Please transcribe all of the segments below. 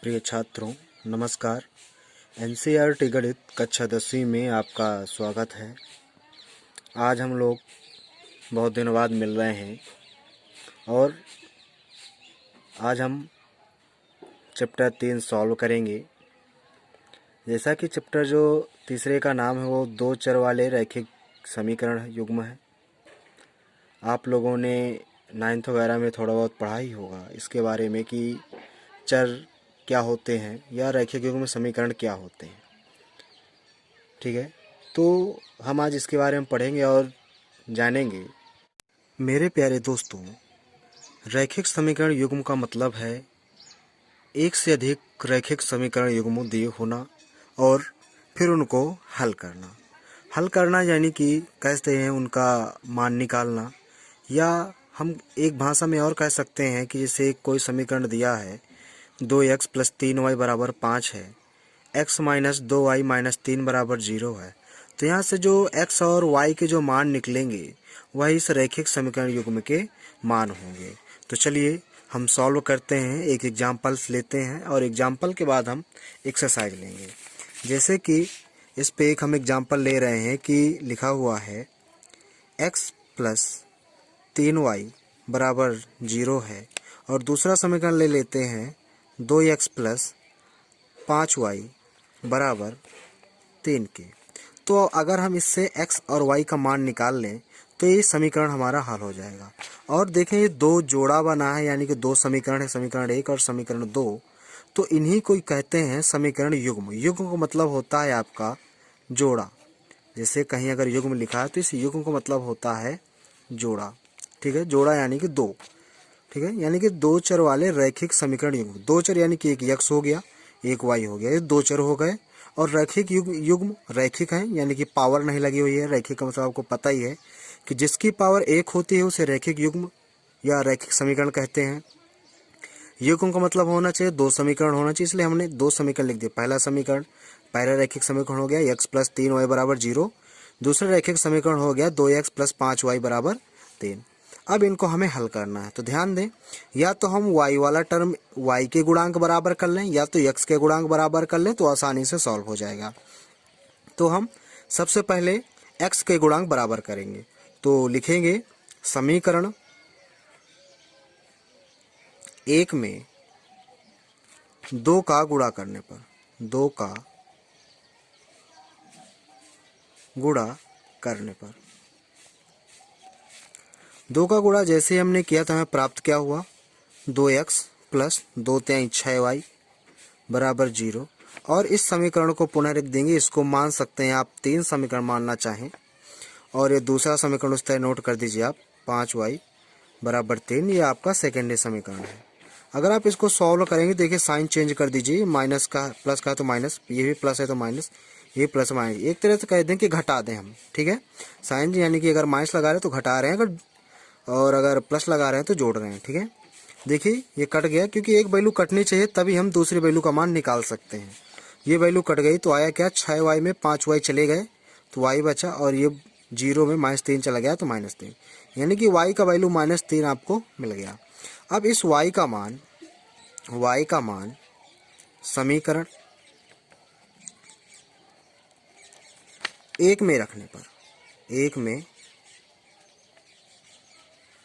प्रिय छात्रों, नमस्कार। एनसीईआरटी गणित कक्षा 10वीं में आपका स्वागत है। आज हम लोग बहुत दिनों बाद मिल रहे हैं और आज हम चैप्टर 3 सॉल्व करेंगे। जैसा कि चैप्टर जो तीसरे का नाम है वो दो चर वाले रैखिक समीकरण युग्म है। आप लोगों ने 9th वगैरह में थोड़ा बहुत पढ़ा ही होगा इसके बारे में कि चर क्या होते हैं या रैखिक युग्म समीकरण क्या होते हैं। ठीक है, तो हम आज इसके बारे में पढ़ेंगे और जानेंगे। मेरे प्यारे दोस्तों, रैखिक समीकरण युग्म का मतलब है एक से अधिक रैखिक समीकरण युग्म दिए होना और फिर उनको हल करना। हल करना यानी कि कहते हैं उनका मान निकालना, या हम एक भाषा में और कह सकते हैं कि जैसे कोई समीकरण दिया है 2x + 3y = 5 है, x - 2y - 3 = 0 है, तो यहाँ से जो x और y के जो मान निकलेंगे वही इस रैखिक समीकरण युग्म के मान होंगे। तो चलिए हम सॉल्व करते हैं, एक एग्जाम्पल्स लेते हैं और एग्जाम्पल के बाद हम एक्सरसाइज लेंगे। जैसे कि इस पे एक हम एग्जाम्पल ले रहे हैं कि लिखा हुआ है x + 3y = 0 है, और दूसरा समीकरण ले लेते हैं 2x + 5y = 3 के। तो अगर हम इससे x और y का मान निकाल लें तो ये समीकरण हमारा हल हो जाएगा। और देखें ये दो जोड़ा बना है, यानी कि दो समीकरण है, समीकरण 1 और समीकरण 2। तो इन्हीं को कहते हैं समीकरण युग्म। युग्म का मतलब होता है आपका जोड़ा। जैसे कहीं अगर युग्म लिखा है तो इस युग्म का मतलब होता है जोड़ा। ठीक है, जोड़ा यानी कि दो। ठीक है, यानी कि दो चर वाले रैखिक समीकरण युग्म। दो चर यानी कि एक x हो गया, एक y हो गया, ये दो चर हो गए। और रैखिक युग्म रैखिक है, यानी कि पावर नहीं लगी हुई है। रैखिक का मतलब आपको पता ही है कि जिसकी पावर 1 होती है उसे रैखिक युग्म या रैखिक समीकरण कहते हैं। युग्म का मतलब होना चाहिए दो समीकरण होना चाहिए, इसलिए हमने दो समीकरण लिख दिए। पहला समीकरण, पहला रैखिक समीकरण हो गया x + 3y = 0। दूसरा रैखिक समीकरण हो गया 2x + 5y = 3। अब इनको हमें हल करना है, तो ध्यान दें, या तो हम y वाला टर्म y के गुणांक बराबर कर लें या तो x के गुणांक बराबर कर लें, तो आसानी से सॉल्व हो जाएगा। तो हम सबसे पहले x के गुणांक बराबर करेंगे, तो लिखेंगे समीकरण 1 में 2 का गुणा करने पर, 2 का गुणा करने पर, 2 का गुणा जैसे हमने किया तो हमें प्राप्त क्या हुआ, 2x + 2 × 3 = 6y = 0। और इस समीकरण को पुनः लिख देंगे। इसको मान सकते हैं आप 3 समीकरण मानना चाहें, और ये दूसरा समीकरण उस तरह नोट कर दीजिए आप 5y = 3। ये आपका सेकेंडरी समीकरण है। अगर आप इसको सॉल्व करेंगे, देखिए साइन चेंज कर दीजिए, माइनस का प्लस का है तो माइनस, ये भी प्लस है तो माइनस, ये प्लस माइनस, एक तरह से कह दें कि घटा दें हम। ठीक है, साइन यानी कि अगर माइनस लगा रहे हैं तो घटा रहे हैं, अगर और अगर प्लस लगा रहे हैं तो जोड़ रहे हैं। ठीक है, देखिए ये कट गया, क्योंकि एक वैल्यू कटनी चाहिए तभी हम दूसरी वैल्यू का मान निकाल सकते हैं। ये वैल्यू कट गई तो आया क्या, 6y में 5y चले गए तो y बचा, और ये 0 में -3 चला गया तो -3, यानी कि y का वैल्यू -3 आपको मिल गया। अब इस y का मान समीकरण 1 में रखने पर, 1 में,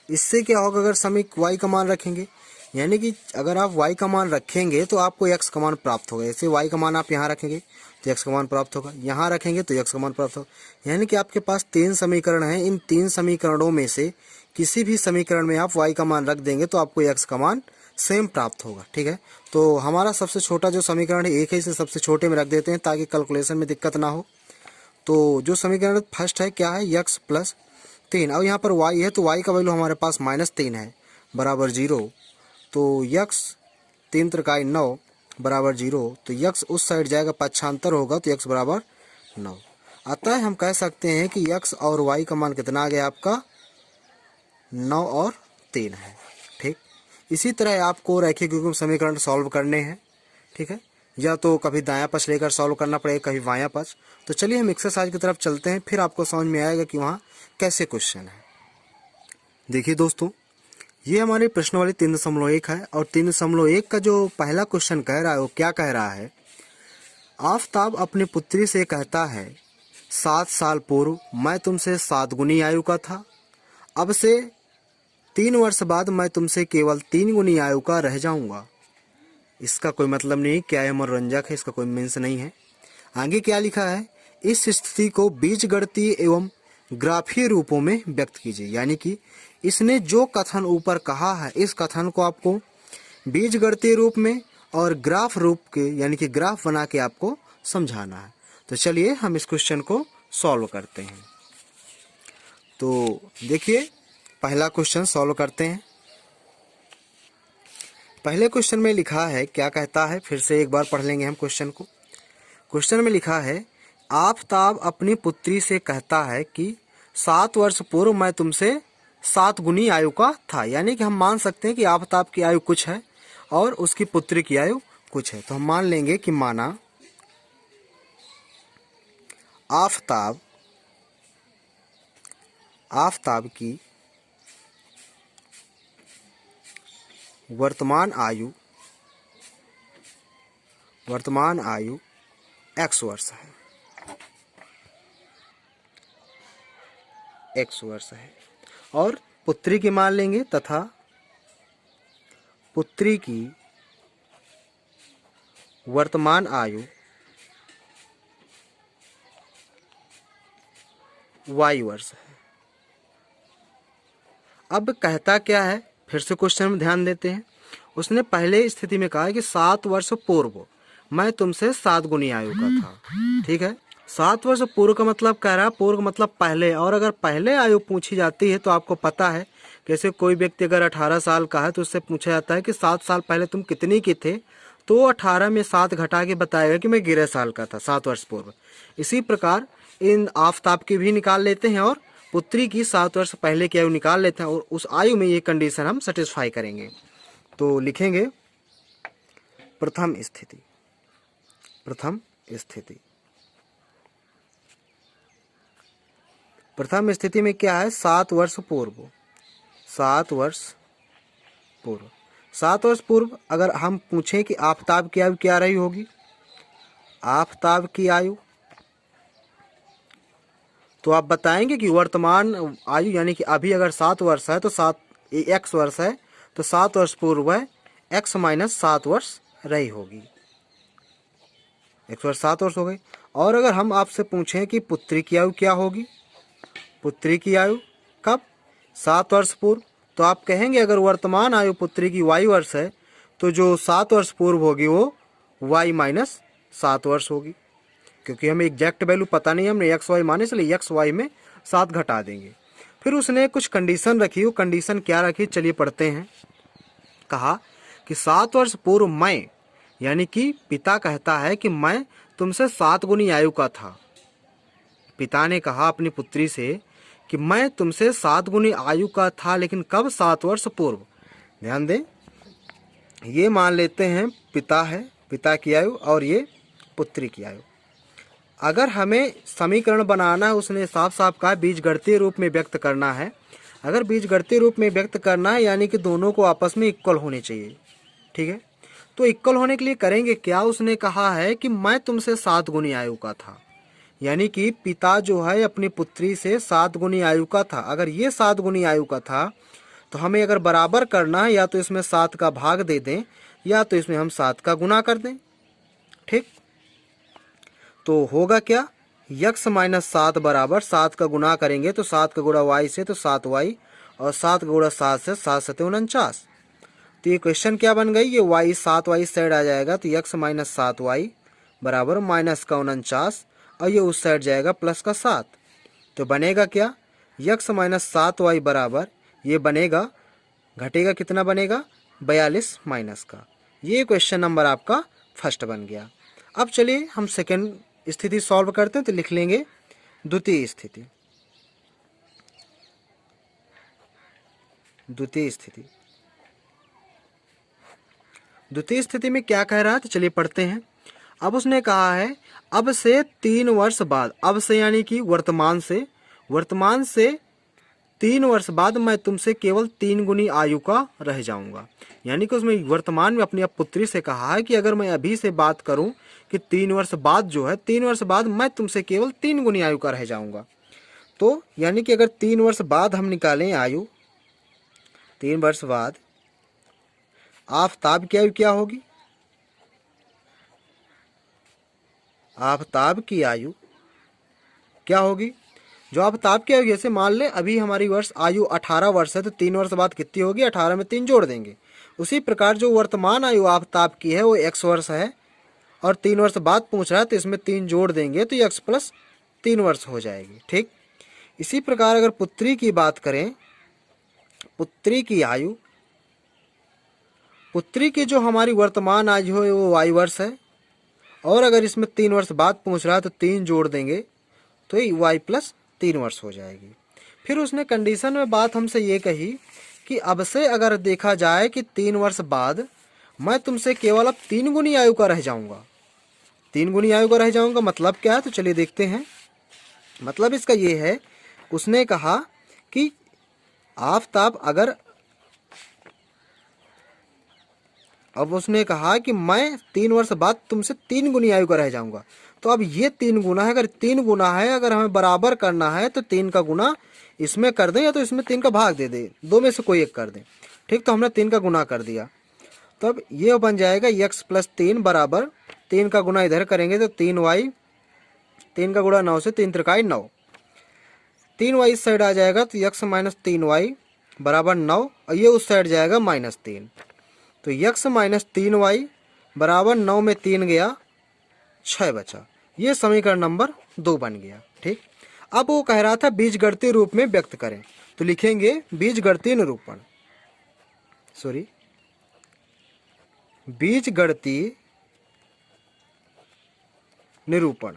इससे क्या होगा अगर y का मान रखेंगे, यानी कि अगर आप y का मान रखेंगे तो आपको x का मान प्राप्त होगा। जैसे y का मान आप यहाँ रखेंगे तो x का मान प्राप्त होगा, यहाँ रखेंगे तो x का मान प्राप्त होगा। यानी कि आपके पास 3 समीकरण हैं, इन 3 समीकरणों में से किसी भी समीकरण में आप y का मान रख देंगे तो आपको x का मान सेम प्राप्त होगा। ठीक है, तो हमारा सबसे छोटा जो समीकरण है 1 है, इसे सबसे छोटे में रख देते हैं ताकि कैलकुलेशन में दिक्कत ना हो। तो जो समीकरण फर्स्ट है क्या है, x + 3। अब यहाँ पर y है तो y का वैल्यू हमारे पास -3 है बराबर 0। तो x 3 × 3 = 9 बराबर 0। तो x उस साइड जाएगा, पक्षांतर होगा तो x बराबर 9। अतः हम कह सकते हैं कि x और y का मान कितना आ गया आपका, 9 और 3 है। ठीक, इसी तरह आपको रैखिक युग्म समीकरण सॉल्व करने हैं। ठीक है, या तो कभी दायां पक्ष लेकर सॉल्व करना पड़ेगा, कभी बायां पक्ष। तो चलिए हम एक्सरसाइज की तरफ चलते हैं, फिर आपको समझ में आएगा कि वहाँ कैसे क्वेश्चन है। देखिए दोस्तों, ये हमारी प्रश्नावली 3.1 है और 3.1 का जो पहला क्वेश्चन कह रहा है वो क्या कह रहा है, आफताब अपनी पुत्री से कहता है 7 साल पूर्व मैं तुमसे 7 गुनी आयु का था, अब से 3 वर्ष बाद मैं तुमसे केवल 3 गुनी आयु का रह जाऊंगा। इसका कोई मतलब नहीं, क्या यह मनोरंजक है, इसका कोई मीन्स नहीं है। आगे क्या लिखा है, इस स्थिति को बीजगणितीय एवं ग्राफीय रूपों में व्यक्त कीजिए। यानी कि इसने जो कथन ऊपर कहा है इस कथन को आपको बीजगणितीय रूप में और ग्राफ रूप के यानी कि ग्राफ बना के आपको समझाना है। तो चलिए हम इस क्वेश्चन को सॉल्व करते हैं। तो देखिए पहला क्वेश्चन सॉल्व करते हैं। पहले क्वेश्चन में लिखा है, क्या कहता है, फिर से एक बार पढ़ लेंगे हम क्वेश्चन को। क्वेश्चन में लिखा है, आफताब अपनी पुत्री से कहता है कि 7 वर्ष पूर्व मैं तुमसे 7 गुनी आयु का था। यानी कि हम मान सकते हैं कि आफताब की आयु कुछ है और उसकी पुत्री की आयु कुछ है। तो हम मान लेंगे कि माना आफताब की वर्तमान आयु x वर्ष है, और पुत्री की मान लेंगे तथा पुत्री की वर्तमान आयु y वर्ष है। अब कहता क्या है, फिर से क्वेश्चन में ध्यान देते हैं। उसने पहले स्थिति में कहा है कि 7 वर्ष पूर्व मैं तुमसे 7 गुनी आयु का था। ठीक है, 7 वर्ष पूर्व का मतलब कह रहा है, पूर्व मतलब पहले, और अगर पहले आयु पूछी जाती है तो आपको पता है जैसे कोई व्यक्ति अगर 18 साल का है तो उससे पूछा जाता है कि 7 साल पहले तुम कितनी के थे, तो 18 में 7 घटा के बताएगा कि मैं 11 साल का था 7 वर्ष पूर्व। इसी प्रकार इन आफताब की भी निकाल लेते हैं और पुत्री की 7 वर्ष पहले की आयु निकाल लेते हैं और उस आयु में ये कंडीशन हम सेटिस्फाई करेंगे। तो लिखेंगे प्रथम स्थिति में क्या है, 7 वर्ष पूर्व अगर हम पूछें कि आफताब की आयु क्या रही होगी, आफताब की आयु, तो आप बताएंगे कि वर्तमान आयु यानी कि अभी अगर 7 वर्ष है तो 7 x वर्ष है तो 7 वर्ष पूर्व है x माइनस 7 वर्ष रही होगी, x वर्ष 7 वर्ष हो गई। और अगर हम आपसे पूछें कि पुत्री की आयु क्या होगी, पुत्री की आयु कब, 7 वर्ष पूर्व, तो आप कहेंगे अगर वर्तमान आयु पुत्री की y वर्ष है तो जो 7 वर्ष पूर्व होगी वो y माइनस 7 वर्ष होगी, क्योंकि हमें एग्जैक्ट वैल्यू पता नहीं, हमने एक्स वाई माने इसलिए एक्स वाई में 7 घटा देंगे। फिर उसने कुछ कंडीशन रखी, वो कंडीशन क्या रखी चलिए पढ़ते हैं। कहा कि 7 वर्ष पूर्व मैं, यानी कि पिता कहता है कि मैं तुमसे 7 गुनी आयु का था। पिता ने कहा अपनी पुत्री से कि मैं तुमसे 7 गुनी आयु का था, लेकिन कब, 7 वर्ष पूर्व। ध्यान दें, ये मान लेते हैं पिता है, पिता की आयु, और ये पुत्री की आयु। अगर हमें समीकरण बनाना है, उसने साफ साफ कहा बीजगणितीय रूप में व्यक्त करना है। अगर बीजगणितीय रूप में व्यक्त करना है यानी कि दोनों को आपस में इक्वल होने चाहिए। ठीक है, तो इक्वल होने के लिए करेंगे क्या, उसने कहा है कि मैं तुमसे 7 गुनी आयु का था, यानी कि पिता जो है अपनी पुत्री से 7 गुनी आयु का था। अगर ये 7 गुनी आयु का था तो हमें अगर बराबर करना है या तो इसमें 7 का भाग दे दें या तो इसमें हम 7 का गुना कर दें। ठीक, तो होगा क्या, x माइनस 7 बराबर 7 का गुना करेंगे तो 7 का गुणा y से तो 7y, और 7 का गुणा 7 से 7 7 49। तो ये क्वेश्चन क्या बन गई, ये y 7y साइड आ जाएगा तो x माइनस 7y बराबर माइनस का 49, और ये उस साइड जाएगा प्लस का 7। तो बनेगा क्या, x माइनस 7y बराबर ये बनेगा, घटेगा कितना बनेगा 42 माइनस का। ये क्वेश्चन नंबर आपका फर्स्ट बन गया। अब चलिए हम सेकेंड स्थिति सॉल्व करते हैं। तो लिख लेंगे द्वितीय स्थिति। द्वितीय स्थिति में क्या कह रहा है तो चलिए पढ़ते हैं। अब उसने कहा है अब से 3 वर्ष बाद, अब से यानी कि वर्तमान से 3 वर्ष बाद मैं तुमसे केवल 3 गुनी आयु का रह जाऊंगा। यानी कि उसमें वर्तमान में अपनी पुत्री से कहा है कि अगर मैं अभी से बात करूं कि 3 वर्ष बाद जो है, 3 वर्ष बाद मैं तुमसे केवल 3 गुनी आयु का रह जाऊंगा। तो यानी कि अगर 3 वर्ष बाद हम निकालें आयु, 3 वर्ष बाद आफताब की आयु क्या होगी? आफताब की आयु क्या होगी? जो आफताब की आयु, जैसे मान लें अभी हमारी आयु 18 वर्ष है, तो 3 वर्ष बाद कितनी होगी? 18 में 3 जोड़ देंगे। उसी प्रकार जो वर्तमान आयु आफताब की है वो x वर्ष है, और 3 वर्ष बाद पूछ रहा है तो इसमें 3 जोड़ देंगे तो x प्लस 3 वर्ष हो जाएगी। ठीक, इसी प्रकार अगर पुत्री की बात करें, पुत्री की आयु, पुत्री की जो हमारी वर्तमान आयु है वो y वर्ष है, और अगर इसमें 3 वर्ष बाद पूछ रहा है तो 3 जोड़ देंगे तो y प्लस 3 वर्ष हो जाएगी। फिर उसने कंडीशन में बात हमसे ये कही कि अब से अगर देखा जाए कि 3 वर्ष बाद मैं तुमसे केवल अब 3 गुनी आयु का रह जाऊंगा। 3 गुनी आयु का रह जाऊंगा मतलब क्या है? तो चलिए देखते हैं। मतलब इसका ये है, उसने कहा कि आफताब अगर, अब उसने कहा कि मैं 3 वर्ष बाद तुमसे 3 गुनी आयु का रह जाऊंगा। तो अब ये 3 गुना है, अगर 3 गुना है, अगर हमें बराबर करना है तो 3 का गुना इसमें कर दें या तो इसमें 3 का भाग दे दें, दो में से कोई एक कर दें। ठीक, तो हमने 3 का गुना कर दिया, तब ये बन जाएगा x प्लस 3 बराबर 3 का गुना इधर करेंगे तो 3y, 3 का गुणा 9 से 3 त्रिकाई 9, 3y इस साइड आ जाएगा तो x माइनस 3y बराबर 9, और ये उस साइड जाएगा -3, तो x माइनस 3y बराबर 9 में 3 गया 6 बचा। ये समीकरण नंबर 2 बन गया। ठीक, अब वो कह रहा था बीजगणितीय रूप में व्यक्त करें, तो लिखेंगे बीजगणितीय निरूपण, बीजगणितीय निरूपण।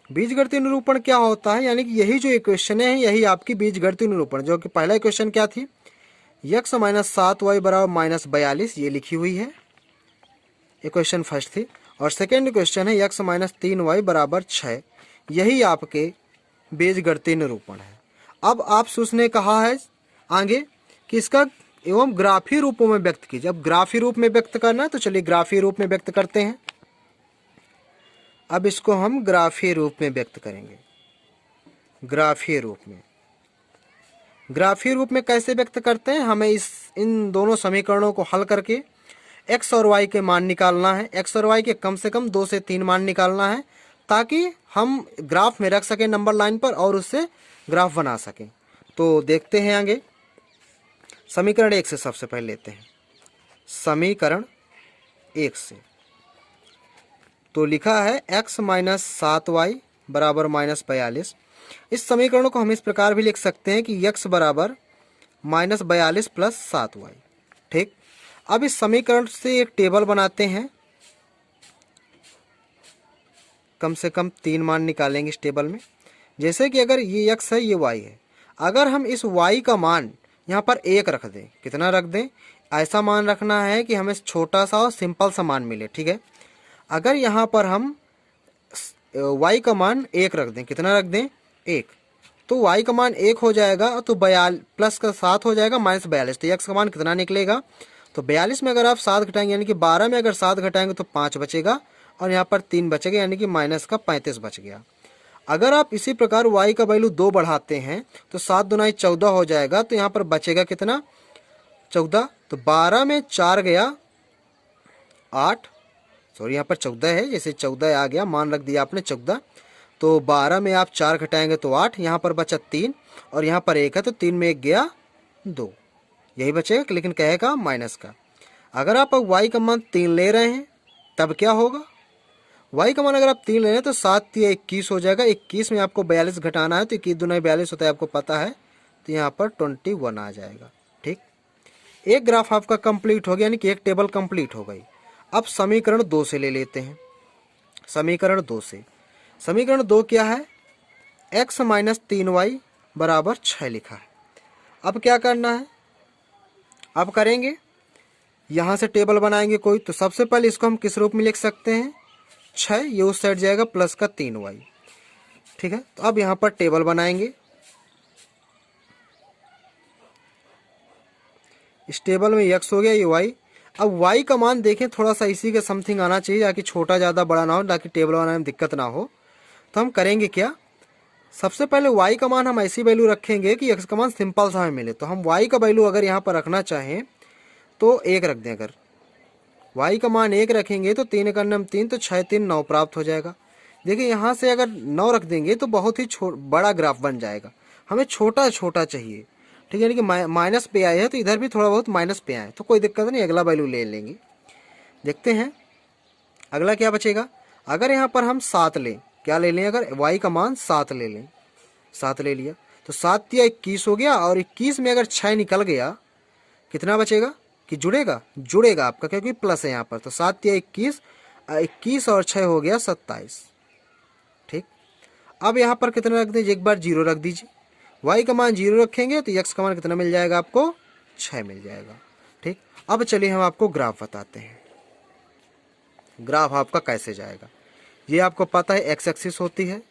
बीजगणितीय निरूपण क्या होता है? यानी कि यही जो इक्वेशन है यही आपकी बीजगणितीय निरूपण, जो कि पहला इक्वेशन क्या थी? x माइनस 7y बराबर माइनस 42, ये लिखी हुई है, इक्वेशन फर्स्ट थी। और सेकेंड इक्वेशन है x माइनस 3y बराबर 6, यही आपके बीजगणितीय निरूपण है। अब आपसे उसने कहा है आगे कि इसका एवं ग्राफीय रूपों में व्यक्त कीजिए। अब ग्राफीय रूप में व्यक्त करना है तो चलिए ग्राफीय रूप में व्यक्त करते हैं। अब इसको हम ग्राफीय रूप में व्यक्त करेंगे। ग्राफीय रूप में, ग्राफीय रूप में कैसे व्यक्त करते हैं? हमें इन दोनों समीकरणों को हल करके x और y के मान निकालना है। x और y के कम से कम 2 से 3 मान निकालना है, ताकि हम ग्राफ में रख सकें नंबर लाइन पर और उससे ग्राफ बना सकें। तो देखते हैं आगे। समीकरण 1 से सबसे पहले लेते हैं। समीकरण 1 से तो लिखा है x माइनस 7y बराबर माइनस 42। इस समीकरण को हम इस प्रकार भी लिख सकते हैं कि x बराबर माइनस 42 प्लस 7y। ठीक, अब इस समीकरण से एक टेबल बनाते हैं, कम से कम 3 मान निकालेंगे इस टेबल में। जैसे कि अगर ये x है, ये y है, अगर हम इस y का मान यहाँ पर 1 रख दें, कितना रख दें? ऐसा मान रखना है कि हमें छोटा सा और सिंपल सा मान मिले। ठीक है, अगर यहाँ पर हम y का मान 1 रख दें, कितना रख दें? 1, तो y का मान 1 हो जाएगा, तो 42 प्लस का 7 हो जाएगा माइनस 42, तो x का मान कितना निकलेगा? तो 42 में अगर आप 7 घटाएंगे यानी कि 12 में अगर 7 घटाएंगे तो 5 बचेगा, और यहाँ पर 3 बचेगा यानी कि माइनस का 35 बच गया। अगर आप इसी प्रकार y का वैल्यू 2 बढ़ाते हैं तो 7 दूनाई 14 हो जाएगा, तो यहाँ पर बचेगा कितना? 14, तो 12 में 4 गया 8, सॉरी यहाँ पर 14 है, जैसे 14 आ गया, मान रख दिया आपने 14, तो 12 में आप 4 घटाएंगे तो 8, यहाँ पर बचा 3 और यहाँ पर 1 है, तो 3 में 1 गया 2, यही बचेगा, लेकिन कहेगा माइनस का। अगर आप y का मान 3 ले रहे हैं तब क्या होगा? y का मान अगर आप 3 ले रहे हैं तो 7 या 21 हो जाएगा। 21 में आपको 42 घटाना है, तो 21 दूना 42 होता है, आपको पता है, तो यहाँ पर 21 आ जाएगा। ठीक, एक ग्राफ आपका कंप्लीट हो गया, यानी कि एक टेबल कंप्लीट हो गई। अब समीकरण 2 से ले लेते हैं। समीकरण 2 से, समीकरण 2 क्या है? x माइनस 3y बराबर 6 लिखा है। अब क्या करना है? अब करेंगे, यहाँ से टेबल बनाएंगे कोई, तो सबसे पहले इसको हम किस रूप में लिख सकते हैं? 6, ये उस साइड जाएगा प्लस का 3y, ठीक है। तो अब यहाँ पर टेबल बनाएंगे। इस टेबल में x हो गया, ये y। अब y का मान देखें थोड़ा सा इसी के समथिंग आना चाहिए, ताकि छोटा ज़्यादा बड़ा ना हो, ताकि टेबल बनाने में दिक्कत ना हो। तो हम करेंगे क्या, सबसे पहले y का मान हम ऐसी वैल्यू रखेंगे कि x का मान सिंपल सा हमें मिले। तो हम y का वैल्यू अगर यहाँ पर रखना चाहें तो 1 रख दें। अगर y का मान 1 रखेंगे तो 3 का 3, तो 6 3 9 प्राप्त हो जाएगा। देखिए यहाँ से अगर 9 रख देंगे तो बहुत ही बड़ा ग्राफ बन जाएगा। हमें छोटा छोटा चाहिए, ठीक है। यानी कि माइनस पे आए हैं तो इधर भी थोड़ा बहुत माइनस पे आए तो कोई दिक्कत नहीं, अगला वैल्यू ले लेंगे। देखते हैं अगला क्या बचेगा। अगर यहाँ पर हम 7 लें, क्या ले लें, अगर y का मान 7 ले लें, 7 ले लिया तो 7 या 21 हो गया। और 21 में अगर 6 निकल गया, कितना बचेगा कि जुड़ेगा आपका, क्योंकि प्लस है यहाँ पर। तो 7 या 21 और 6 हो गया 27। ठीक, अब यहाँ पर कितना रख दीजिए, एक बार 0 रख दीजिए। y का मान 0 रखेंगे तो x का मान कितना मिल जाएगा आपको, 6 मिल जाएगा। ठीक, अब चलिए हम आपको ग्राफ बताते हैं। ग्राफ आपका कैसे जाएगा, ये आपको पता है x एक्सिस होती है,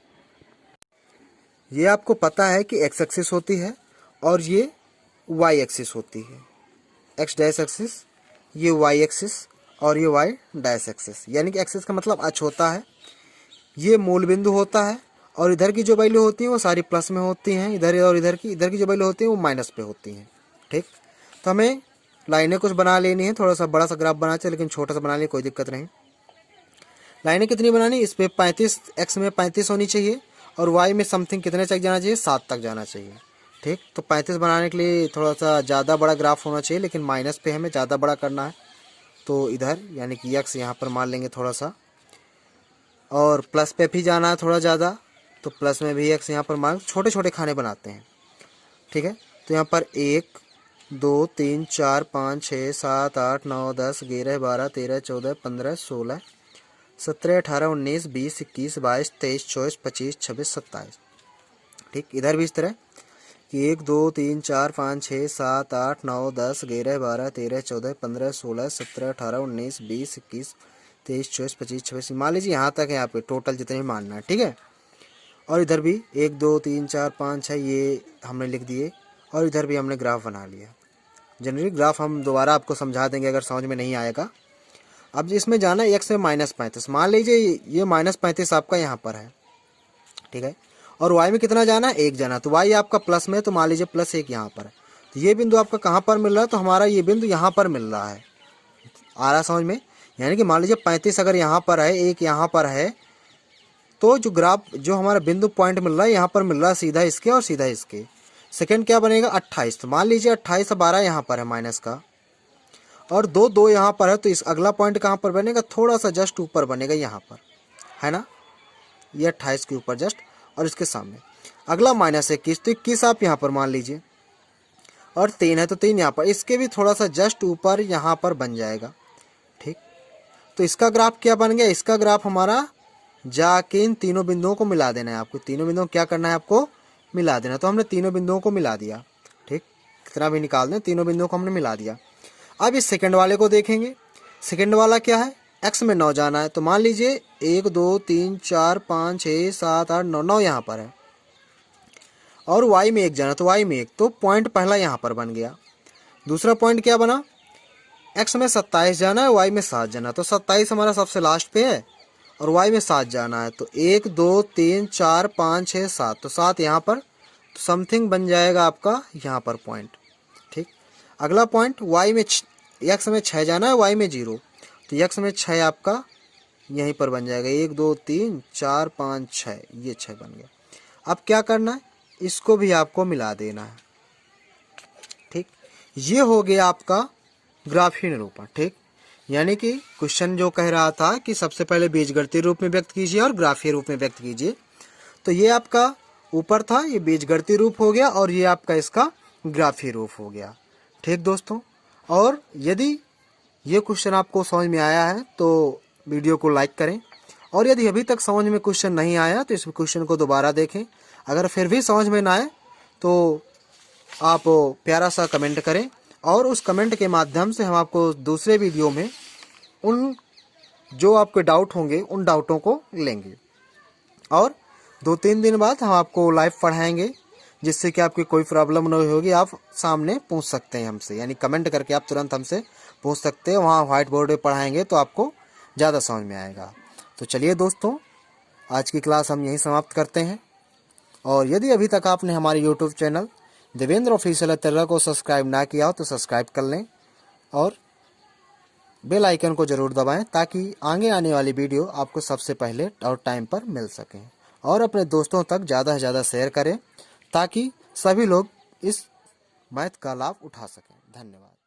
ये आपको पता है कि x एक्सिस होती है, और ये y एक्सिस होती है। x डैश एक्सिस, ये y एक्सिस, और ये y डैश एक्सिस। यानी कि एक्सिस का मतलब अक्ष होता है, ये मूल बिंदु होता है, और इधर की जो वैल्यू होती है वो सारी प्लस में होती हैं, इधर और इधर की जो वैल्यू होती है वो माइनस पे होती हैं। ठीक, तो हमें लाइनें कुछ बना लेनी है, थोड़ा सा बड़ा सा ग्राफ बनाना चाहिए, लेकिन छोटा सा बना लें कोई दिक्कत नहीं। लाइनें कितनी बनानी, इस पे 35, x में 35 होनी चाहिए, और y में समथिंग कितने तक जाना चाहिए, 7 तक जाना चाहिए। ठीक, तो 35 बनाने के लिए थोड़ा सा ज़्यादा बड़ा ग्राफ होना चाहिए, लेकिन माइनस पे हमें ज़्यादा बड़ा करना है। तो इधर यानी कि x यहाँ पर मान लेंगे थोड़ा सा, और प्लस पे भी जाना है थोड़ा ज़्यादा, तो प्लस में भी x यहाँ पर मान, छोटे छोटे खाने बनाते हैं। ठीक है, तो यहाँ पर 1 2 3 4 5 6 7 8 9 10 11 12 13 14 15 16 17 18 19 20 21 22 23 24 25 26 27। ठीक, इधर भी इस तरह कि 1 2 3 4 5 6 7 8 9 10 11 12 13 14 15 16 17 18 19 20 21 23 24 25 26, मान लीजिए यहाँ तक है यहाँ पे टोटल जितने भी मानना है। ठीक है, और इधर भी 1 2 3 4 5 6 ये हमने लिख दिए, और इधर भी हमने ग्राफ बना लिया। जनरली ग्राफ हम दोबारा आपको समझा देंगे अगर समझ में नहीं आएगा। अब इसमें जाना है x में -35, मान लीजिए ये -35 आपका यहाँ पर है। ठीक है, और y में कितना जाना है, 1 जाना, तो y आपका प्लस में, तो मान लीजिए +1 यहाँ पर है। तो ये बिंदु आपका कहाँ पर मिल रहा है, तो हमारा ये बिंदु यहाँ पर मिल रहा है। आ रहा समझ में, यानी कि मान लीजिए 35 अगर यहाँ पर है, 1 यहाँ पर है, तो जो ग्राफ जो हमारा बिंदु पॉइंट मिल रहा है यहाँ पर मिल रहा है, सीधा इसके और सीधा इसके। सेकंड क्या बनेगा, 28, तो मान लीजिए 28 12 यहाँ पर है माइनस का, और 2 2 यहाँ पर है, तो इस अगला पॉइंट कहाँ पर बनेगा, थोड़ा सा जस्ट ऊपर बनेगा यहाँ पर, है ना, ये 28 के ऊपर जस्ट, और इसके सामने अगला -21, तो 21 आप यहाँ पर मान लीजिए, और 3 है तो 3 यहाँ पर, इसके भी थोड़ा सा जस्ट ऊपर यहाँ पर बन जाएगा। ठीक, तो इसका ग्राफ क्या बन गया, इसका ग्राफ हमारा जाके इन तीनों बिंदुओं को मिला देना है आपको। तीनों बिंदुओं क्या करना है आपको, मिला देना। तो हमने तीनों बिंदुओं को मिला दिया। ठीक, कितना भी निकाल दें, तीनों बिंदुओं को हमने मिला दिया। अब इस सेकंड वाले को देखेंगे। सेकंड वाला क्या है, x में 9 जाना है, तो मान लीजिए 1 2 3 4 5 6 7 8 9 9 यहाँ पर है, और y में 1 जाना, तो y में 1, तो पॉइंट पहला यहाँ पर बन गया। दूसरा पॉइंट क्या बना, x में 27 जाना है, y में 7 जाना, तो 27 हमारा सबसे लास्ट पे है, और y में 7 जाना है, तो 1 2 3 4 5 6 7, तो 7 यहाँ पर, तो समथिंग बन जाएगा आपका यहाँ पर पॉइंट। ठीक, अगला पॉइंट y में x में 6 जाना है, y में 0, तो x में 6 आपका यहीं पर बन जाएगा, 1 2 3 4 5 6, ये 6 बन गया। अब क्या करना है, इसको भी आपको मिला देना है। ठीक, ये हो गया आपका ग्राफीय निरूपण। ठीक, यानी कि क्वेश्चन जो कह रहा था कि सबसे पहले बीजगणितीय रूप में व्यक्त कीजिए और ग्राफीय रूप में व्यक्त कीजिए, तो ये आपका ऊपर था, ये बीजगणितीय रूप हो गया, और ये आपका इसका ग्राफीय रूप हो गया। ठीक दोस्तों, और यदि ये क्वेश्चन आपको समझ में आया है तो वीडियो को लाइक करें, और यदि अभी तक समझ में क्वेश्चन नहीं आया तो इस क्वेश्चन को दोबारा देखें। अगर फिर भी समझ में ना आए तो आप प्यारा सा कमेंट करें, और उस कमेंट के माध्यम से हम आपको दूसरे वीडियो में उन जो आपके डाउट होंगे उन डाउटों को लेंगे। और 2-3 दिन बाद हम आपको लाइव पढ़ाएंगे, जिससे कि आपकी कोई प्रॉब्लम नहीं होगी। आप सामने पूछ सकते हैं हमसे, यानी कमेंट करके आप तुरंत हमसे पूछ सकते हैं। वहाँ व्हाइट बोर्ड पे पढ़ाएंगे तो आपको ज़्यादा समझ में आएगा। तो चलिए दोस्तों, आज की क्लास हम यहीं समाप्त करते हैं। और यदि अभी तक आपने हमारे YouTube channel Devendra official Atarra को सब्सक्राइब ना किया हो तो सब्सक्राइब कर लें और बेल आइकन को ज़रूर दबाएं, ताकि आगे आने वाली वीडियो आपको सबसे पहले और टाइम पर मिल सकें। और अपने दोस्तों तक ज़्यादा से ज़्यादा शेयर करें, ताकि सभी लोग इस मैथ का लाभ उठा सकें। धन्यवाद।